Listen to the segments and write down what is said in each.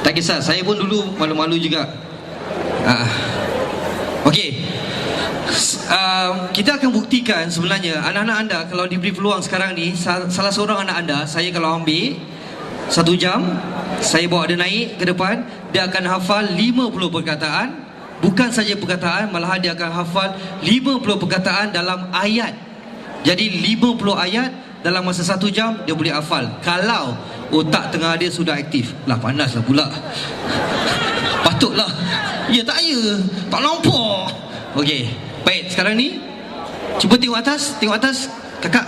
Tak kisah, saya pun dulu malu-malu juga. Okey. Kita akan buktikan sebenarnya anak-anak anda kalau diberi peluang sekarang ni, salah seorang anak anda, saya kalau ambil 1 jam, saya bawa dia naik ke depan, dia akan hafal 50 perkataan. Bukan saja perkataan, malahan dia akan hafal 50 perkataan dalam ayat. Jadi 50 ayat dalam masa 1 jam dia boleh hafal, kalau otak tengah dia sudah aktif. Lah panaslah pula. Patutlah. Ya tak ya, tak nampak. Okey, baik, sekarang ni cuba tengok atas, kakak.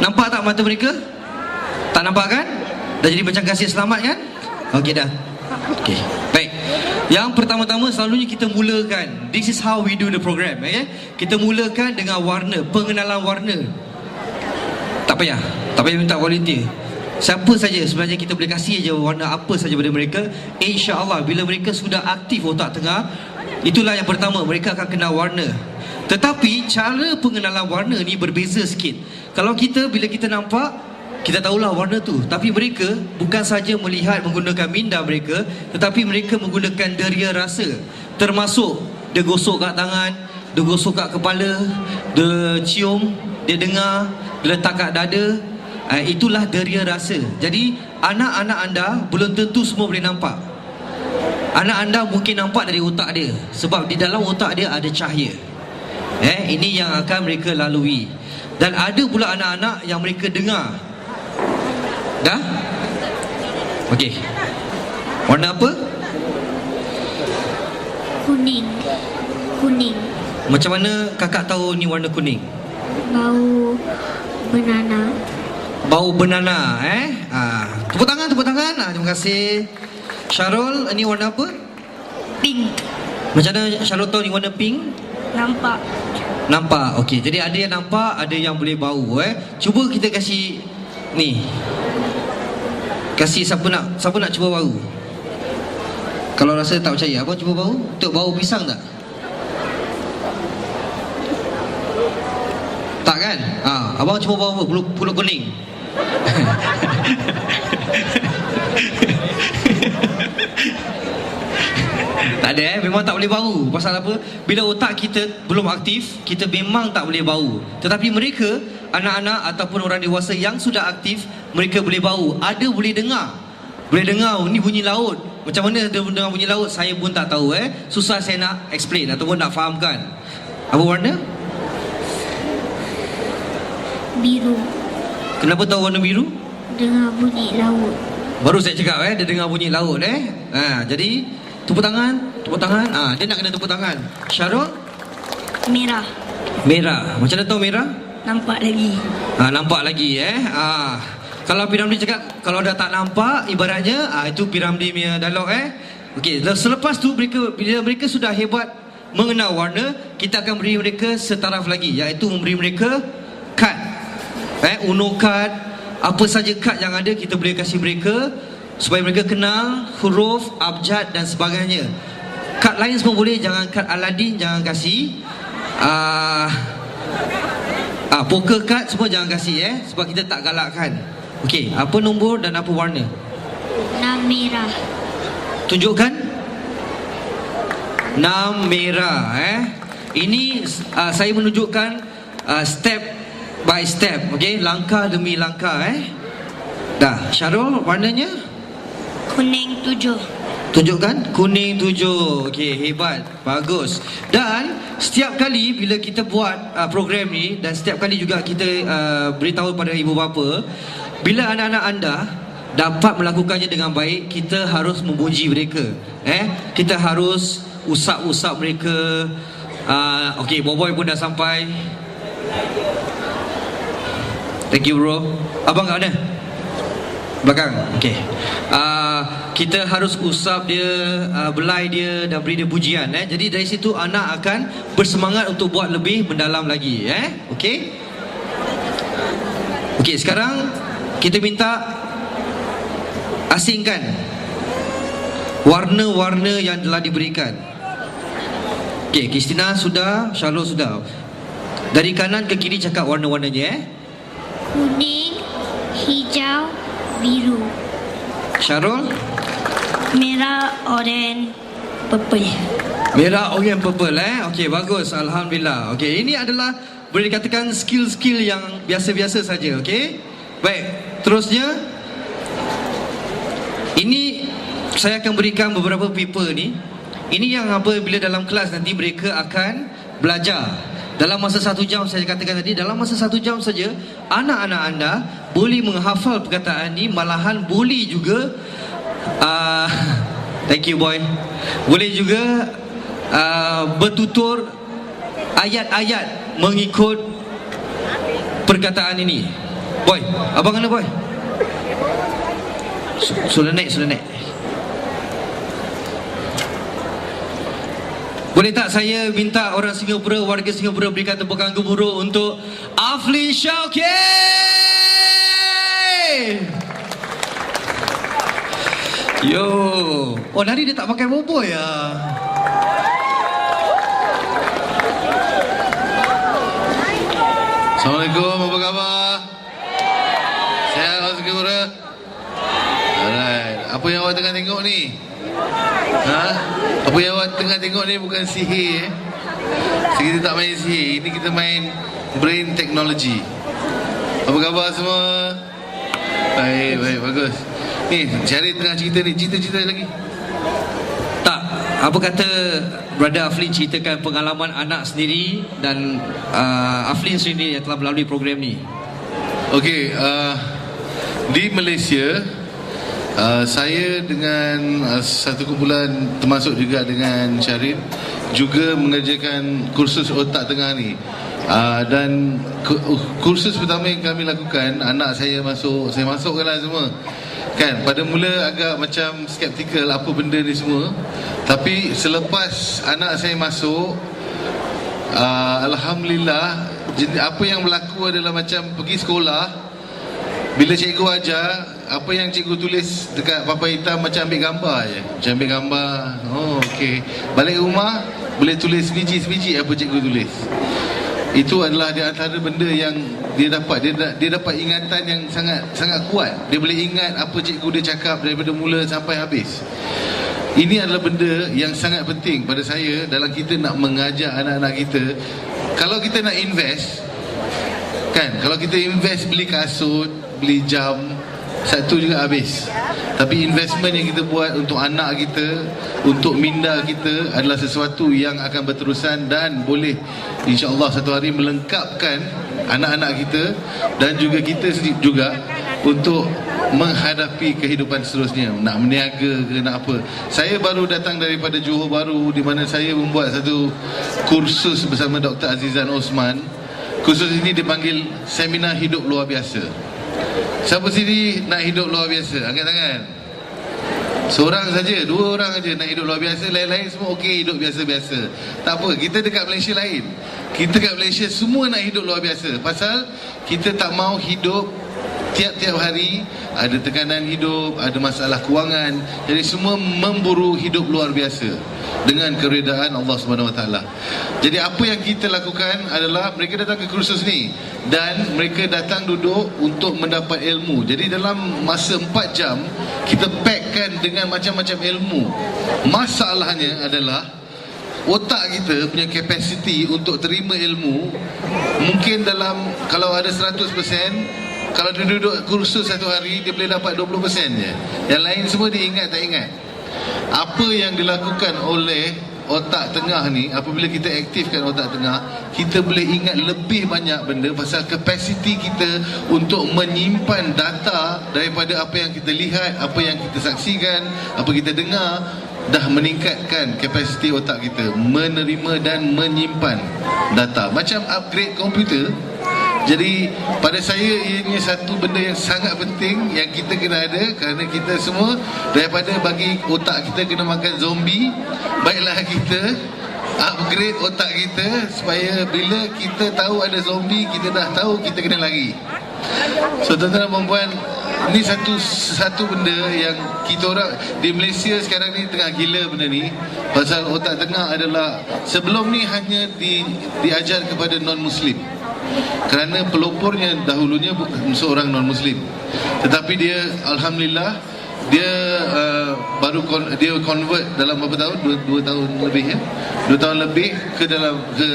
Nampak tak mata mereka? Tak nampak kan? Dah jadi macam kasih selamat kan? Okey dah. Okey, baik. Yang pertama-tama selalunya kita mulakan, this is how we do the program, kita mulakan dengan warna, pengenalan warna. Tak payah minta volunteer. Siapa saja sebenarnya kita boleh kasih je warna apa saja pada mereka. InsyaAllah bila mereka sudah aktif otak tengah, itulah yang pertama, mereka akan kenal warna. Tetapi cara pengenalan warna ni berbeza sikit. Kalau bila kita nampak, kita tahulah warna tu. Tapi mereka bukan saja melihat menggunakan minda mereka, tetapi mereka menggunakan deria rasa. Termasuk dia gosok kat tangan, dia gosok kat kepala, dia cium, dia dengar, dia letak kat dada. Itulah deria rasa. Jadi anak-anak anda belum tentu semua boleh nampak. Anak anda mungkin nampak dari otak dia, sebab di dalam otak dia ada cahaya. Ini yang akan mereka lalui. Dan ada pula anak-anak yang mereka dengar. Dah? Okey. Warna apa? Kuning. Macam mana kakak tahu ni warna kuning? Bau banana. Bau banana, Tepuk tangan. Terima kasih. Syarul, ni warna apa? Pink. Macam mana Syarul tahu ni warna pink? Nampak. Okey, jadi ada yang nampak, ada yang boleh bau, Cuba kita kasih ni. Kasih siapa nak cuba bau? Kalau rasa tak percaya, abang cuba bau. Tengok bau pisang tak? Tak kan? Abang cuba bau apa? Pulut kuning. Tak ada, memang tak boleh bau. Pasal apa? Bila otak kita belum aktif, kita memang tak boleh bau. Tetapi mereka, anak-anak ataupun orang dewasa yang sudah aktif, mereka boleh bau. Ada boleh dengar. Ni bunyi laut. Macam mana dia dengar bunyi laut, saya pun tak tahu. Susah saya nak explain ataupun nak fahamkan. Apa warna? Biru. Kenapa tahu warna biru? Dengar bunyi laut. Baru saya cakap, dia dengar bunyi laut. Jadi tepuk tangan. Dia nak kena tepuk tangan. Syarul? Merah. Macam mana tahu merah? Nampak lagi. Nampak lagi. Kalau Piramli cakap, kalau dah tak nampak, ibaratnya itu Piramli punya dialog. Okey, selepas tu bila mereka sudah hebat mengenal warna, kita akan beri mereka setaraf lagi, iaitu memberi mereka kad. Uno kad, apa saja kad yang ada kita boleh kasih mereka supaya mereka kenal huruf, abjad dan sebagainya. Kad lain semua boleh, jangan kad Aladdin jangan kasih. Poker card semua jangan kasih, sebab kita tak galakkan. Okey, apa nombor dan apa warna? 6 merah. Tunjukkan. 6 merah. Ini saya menunjukkan step by step, okey, langkah demi langkah. Dah, Syarul, warnanya? Kuning 7. Tunjukkan. Kuning 7. Okey, hebat. Bagus. Dan setiap kali bila kita buat program ni, dan setiap kali juga kita beritahu pada ibu bapa, bila anak-anak anda dapat melakukannya dengan baik, kita harus memuji mereka. Kita harus usap-usap mereka. Okey, boy pun dah sampai. Thank you bro. Abang kat mana? Belakang. Okey. Kita harus usap dia, belai dia dan beri dia pujian. Jadi dari situ anak akan bersemangat untuk buat lebih mendalam lagi. Okey. Okey, sekarang kita minta asingkan warna-warna yang telah diberikan. Okey, Kristina sudah, Syarul sudah. Dari kanan ke kiri cakap warna-warnanya. Kuning, hijau, biru. Syarul? Merah, oren, purple. Merah, oranye, purple Okey, bagus. Alhamdulillah. Okey, ini adalah boleh dikatakan skill-skill yang biasa-biasa saja. Okey. Baik, terusnya ini saya akan berikan beberapa paper ni. Ini yang apabila dalam kelas nanti mereka akan belajar. Dalam masa 1 jam, saya katakan tadi, dalam masa 1 jam saja anak-anak anda boleh menghafal perkataan ni, malahan boleh juga thank you boy, boleh juga bertutur ayat-ayat mengikut perkataan ini. Boy, abang mana boy? Sudah naik. Boleh tak saya minta orang Singapura, warga Singapura berikan tepukan gemuruh untuk Aflin Syauqi. Yo, oh nari dia tak pakai bobo ya. Assalamualaikum, apa khabar? Sehat orang Singapura? Alright, apa yang awak tengah tengok ni? Apa yang awak tengah tengok ni bukan sihir Kita tak main sihir, ini kita main brain technology. Apa khabar semua? Baik, bagus. Ni, Syarif tengah cerita ni, cerita lagi. Tak, apa kata Brother Aflin ceritakan pengalaman anak sendiri dan Aflin sendiri yang telah melalui program ni. Okey, di Malaysia saya dengan satu kumpulan termasuk juga dengan Syarif juga mengerjakan kursus otak tengah ni. Dan kursus pertama yang kami lakukan, anak saya masuk, saya masukkanlah semua. Kan, pada mula agak macam skeptikal apa benda ni semua. Tapi selepas anak saya masuk, alhamdulillah, apa yang berlaku adalah macam pergi sekolah, bila cikgu ajar, apa yang cikgu tulis dekat papan hitam macam ambil gambar je. Macam ambil gambar, oh okey. Balik rumah, boleh tulis sebiji-sebiji apa cikgu tulis. Itu adalah di antara benda yang dia dapat. Dia dapat ingatan yang sangat kuat. Dia boleh ingat apa cikgu dia cakap daripada mula sampai habis. Ini adalah benda yang sangat penting pada saya dalam kita nak mengajar anak-anak kita. Kalau kita nak invest, kan, kalau kita invest beli kasut, beli jam, satu juga habis. Tapi investment yang kita buat untuk anak kita, untuk minda kita adalah sesuatu yang akan berterusan dan boleh insya-Allah satu hari melengkapkan anak-anak kita dan juga kita sendiri juga untuk menghadapi kehidupan seterusnya, nak meniaga ke nak apa. Saya baru datang daripada Johor Bahru di mana saya membuat satu kursus bersama Dr. Azizan Osman. Kursus ini dipanggil Seminar Hidup Luar Biasa. Siapa sini nak hidup luar biasa? Angkat tangan. Seorang saja, 2 orang saja nak hidup luar biasa. Lain-lain semua okey hidup biasa-biasa. Tak apa, kita dekat Malaysia lain. Kita dekat Malaysia semua nak hidup luar biasa. Pasal kita tak mau hidup tiap-tiap hari ada tekanan hidup, ada masalah kewangan. Jadi semua memburu hidup luar biasa dengan keredaan Allah Subhanahu Wa Taala. Jadi apa yang kita lakukan adalah mereka datang ke kursus ni dan mereka datang duduk untuk mendapat ilmu. Jadi dalam masa 4 jam kita packkan dengan macam-macam ilmu. Masalahnya adalah otak kita punya kapasiti untuk terima ilmu mungkin dalam, kalau ada 100%, kalau dia duduk kursus satu hari, dia boleh dapat 20% je. Yang lain semua dia ingat tak ingat. Apa yang dilakukan oleh otak tengah ni, apabila kita aktifkan otak tengah, kita boleh ingat lebih banyak benda. Pasal kapasiti kita untuk menyimpan data daripada apa yang kita lihat, apa yang kita saksikan, apa kita dengar, dah meningkatkan kapasiti otak kita menerima dan menyimpan data. Macam upgrade komputer. Jadi pada saya ianya satu benda yang sangat penting yang kita kena ada, kerana kita semua daripada bagi otak kita kena makan zombie, baiklah kita upgrade otak kita supaya bila kita tahu ada zombie, kita dah tahu kita kena lari. So tuan-tuan dan puan, ni satu benda yang kita orang di Malaysia sekarang ni tengah gila benda ni. Pasal otak tengah adalah sebelum ni hanya diajar kepada non-Muslim, kerana pelopornya dahulunya seorang non-Muslim. Tetapi dia alhamdulillah dia dia convert dalam berapa tahun? 2 tahun lebih ya. 2 tahun lebih ke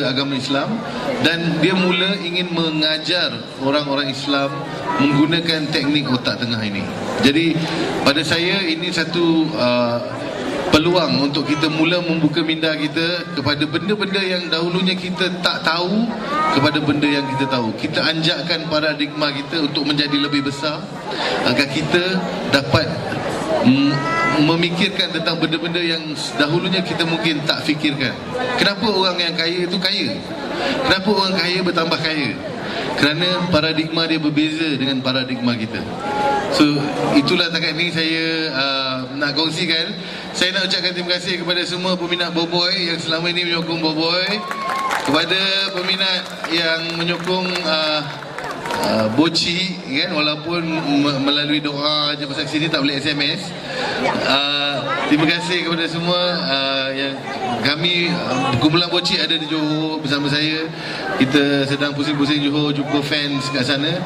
agama Islam, dan dia mula ingin mengajar orang-orang Islam menggunakan teknik otak tengah ini. Jadi pada saya ini satu peluang untuk kita mula membuka minda kita kepada benda-benda yang dahulunya kita tak tahu, kepada benda yang kita tahu. Kita anjakkan paradigma kita untuk menjadi lebih besar agar kita dapat memikirkan tentang benda-benda yang dahulunya kita mungkin tak fikirkan. Kenapa orang yang kaya itu kaya? Kenapa orang kaya bertambah kaya? Kerana paradigma dia berbeza dengan paradigma kita. So itulah takat ni saya nak kongsikan. Saya nak ucapkan terima kasih kepada semua peminat Boboy yang selama ini menyokong Boboy, kepada peminat yang menyokong Boci kan, walaupun melalui doa je pasal sini tak boleh SMS. Terima kasih kepada semua yang kami kumpulan Boci ada di Johor bersama saya. Kita sedang pusing-pusing Johor jumpa fans kat sana,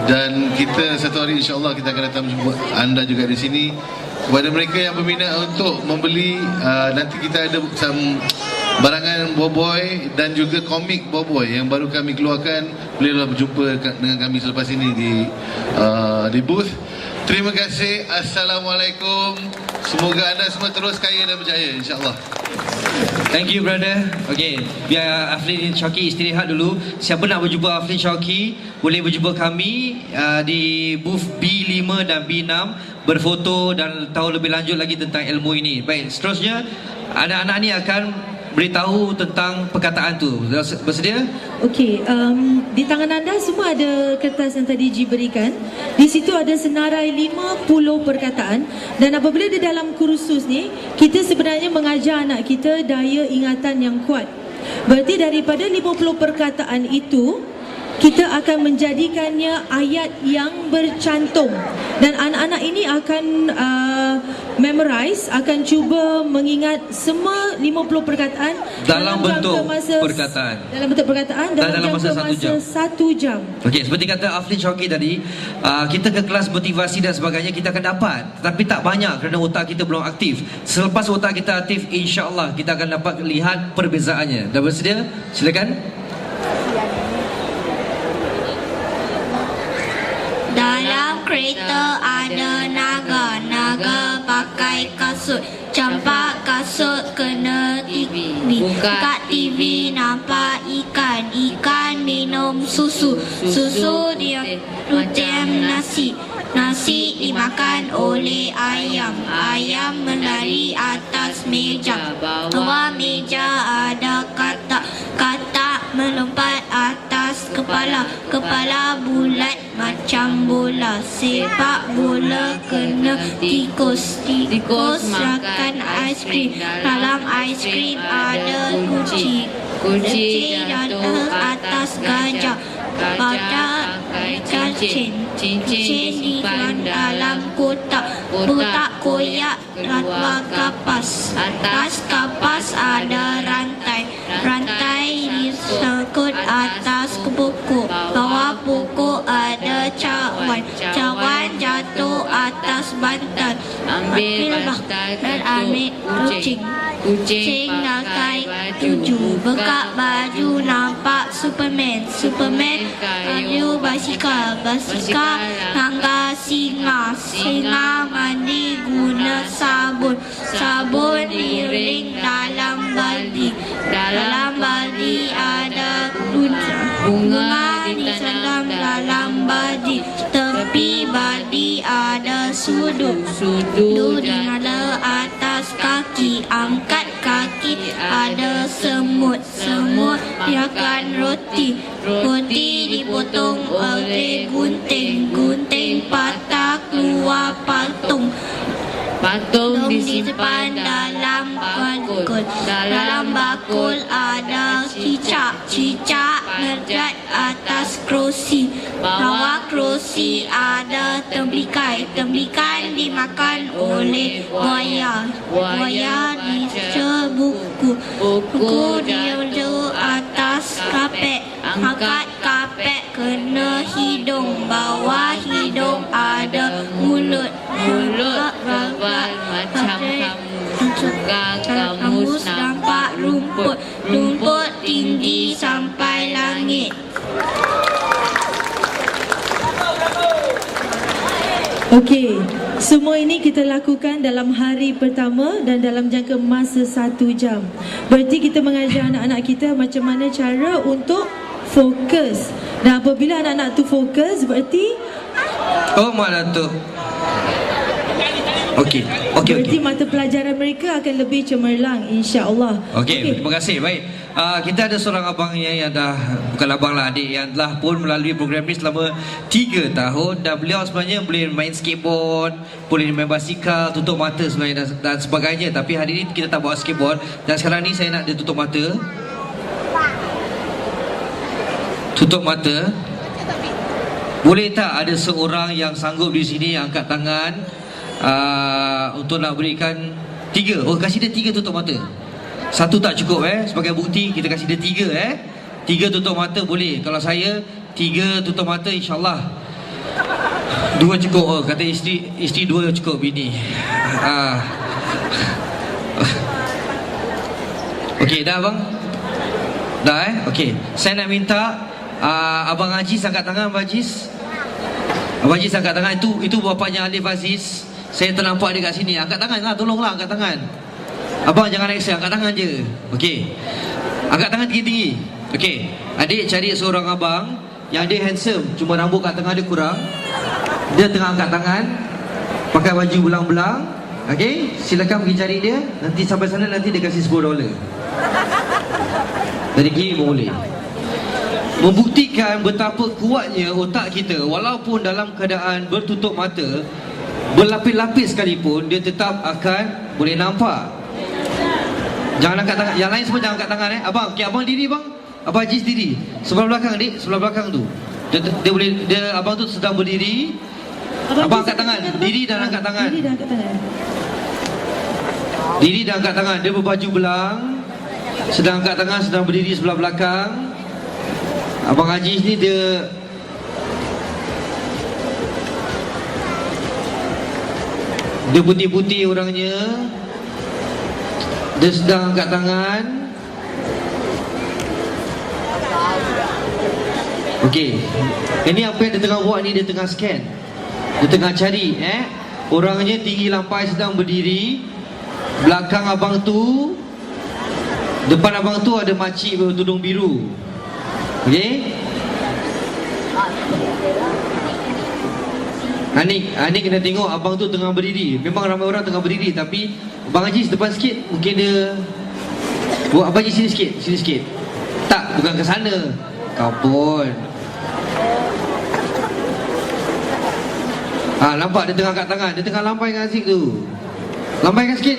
dan kita satu hari insya-Allah kita akan datang jumpa anda juga di sini. Kepada mereka yang berminat untuk membeli, nanti kita ada barangan Boboy dan juga komik Boboy yang baru kami keluarkan. Bolehlah berjumpa dengan kami selepas ini di booth. Terima kasih. Assalamualaikum. Semoga anda semua terus kaya dan berjaya, insya-Allah. Thank you, brother. Okay, biar Aflin Shauqi istirahat dulu. Siapa nak berjumpa Aflin Shauqi, boleh berjumpa kami di booth B5 dan B6, berfoto dan tahu lebih lanjut lagi tentang ilmu ini. Baik, seterusnya anak-anak ni akan beritahu tentang perkataan tu. Bersedia? Okey, di tangan anda semua ada kertas yang tadi Ji berikan. Di situ ada senarai 50 perkataan, dan apabila di dalam kursus ni kita sebenarnya mengajar anak kita daya ingatan yang kuat. Berarti daripada 50 perkataan itu kita akan menjadikannya ayat yang bercantum, dan anak-anak ini akan memorize, akan cuba mengingat semua 50 perkataan dalam bentuk perkataan. Dalam bentuk perkataan dalam masa jangka 1 jam. Okey, seperti kata Aflin Shauqi tadi, kita ke kelas motivasi dan sebagainya kita akan dapat, tapi tak banyak kerana otak kita belum aktif. Selepas otak kita aktif, insya-Allah kita akan dapat lihat perbezaannya. Dah bersedia? Silakan. Dalam kereta ada naga, naga pakai kasut, campak kasut kena TV. Buka TV nampak ikan, ikan minum susu, susu dia rutem nasi, nasi dimakan oleh ayam, ayam menari atas meja, bawah meja ada katak, katak melompat atas kepala, kepala bulat macam bola, sepak bola kena tikus, tikus makan aiskrim, dalam aiskrim ada kunci, kunci jatuh atas gajah, gajah cincin, cincin disimpan dalam kotak, kotak koyak keluar kapas, atas kapas ada rantai, rantai disangkut atas pokok, bawah pokok ada cawan, cawan jatuh atas bantal, ambil bantal dan ambil kucing, kucing nakai tuju, buka baju nampak Superman, Superman kayu basikal, basikal tangga singa, singa mandi guna sabun, sabun diring dalam baldi, dalam baldi ada bunga diselam dalam baldi, tepi baldi ada sudut, sudut ada atas kaki, angkat kaki ada semut, semut makan roti, roti dipotong oleh gunting, gunting patah keluar patung, patung disimpan dalam bakul, dalam bakul ada cicak, cicak berjat atas kerusi, bawah kerusi ada tembikai, tembikai dimakan oleh buaya, buaya dibaca buku, buku duduk atas kapet, angkat kapet kena hidung, bawah hidung ada mulut, mulut rebal buka kamus nampak rumput, rumput tinggi sampai langit. Okey, semua ini kita lakukan dalam hari pertama dan dalam jangka masa 1 jam. Berarti kita mengajar anak-anak kita macam mana cara untuk fokus. Dan apabila anak-anak tu fokus, berarti Oh, Mak Datuk. Okey, okey, berarti okey. mata pelajaran mereka akan lebih cemerlang, insya-Allah. Okey, terima kasih. Baik. Kita ada seorang abang yang dah, bukan abang lah, adik yang telah pun melalui program ni selama 3 tahun dan beliau sebenarnya boleh main skateboard, boleh main basikal, tutup mata sebenarnya dan sebagainya. Tapi hari ni kita tak bawa skateboard dan sekarang ni saya nak dia tutup mata. Tutup mata. Boleh tak ada seorang yang sanggup di sini angkat tangan untuk nak berikan 3? Oh, kasih dia 3 tutup mata. 1 tak cukup sebagai bukti kita kasih dia 3 3 tutup mata boleh. Kalau saya 3 tutup mata insya-Allah 2 cukup. Oh, kata isteri 2 cukup bini. Okey, dah abang? Dah okey. Saya nak minta Abang Aziz angkat tangan, Abang Aziz. Abang Aziz angkat tangan. Itu bapaknya Alif Aziz. Saya ternampak dia kat sini. Angkat tangan lah, tolonglah angkat tangan. Abang jangan eksa, angkat tangan je. Okey. Angkat tangan tinggi-tinggi. Okey. Adik cari seorang abang yang dia handsome, cuma rambut kat tengah dia kurang. Dia tengah angkat tangan, pakai baju belang-belang. Okey, silakan pergi cari dia. Nanti sampai sana nanti dia kasih $10. Dari kiri pun boleh. Membuktikan betapa kuatnya otak kita walaupun dalam keadaan bertutup mata, berlapis-lapis sekalipun, dia tetap akan boleh nampak. Jangan angkat tangan. Yang lain semua jangan angkat tangan Abang, okey, abang diri bang. Abang Aziz diri. Sebelah belakang dik, sebelah belakang tu. Dia boleh, abang tu sedang berdiri. Abang angkat tangan. Diri dan angkat tangan. Diri dan angkat tangan. Diri dan angkat tangan. Dia berbaju belang, sedang angkat tangan, sedang berdiri sebelah belakang. Abang Aziz ni dia putih-putih orangnya. Dia sedang angkat tangan. Okey. Ini apa yang dia tengah buat ni, dia tengah scan. Dia tengah cari orangnya tinggi lampai sedang berdiri. Belakang abang tu, depan abang tu ada makcik bertudung biru. Okey. Ani kena tengok abang tu tengah berdiri. Memang ramai orang tengah berdiri, tapi Abang Aziz depan sikit. Mungkin dia buat Abang Aziz sini sikit. Sini sikit. Tak, bukan ke sana. Kau pun nampak dia tengah angkat tangan. Dia tengah lampai dengan Aziz tu. Lampaikan sikit.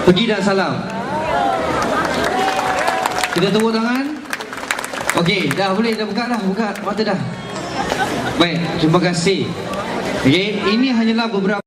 Pergi dan salam. Kita tepuk tangan. Okey, dah boleh, dah buka mata dah. Baik, terima kasih. Okey, ini hanyalah beberapa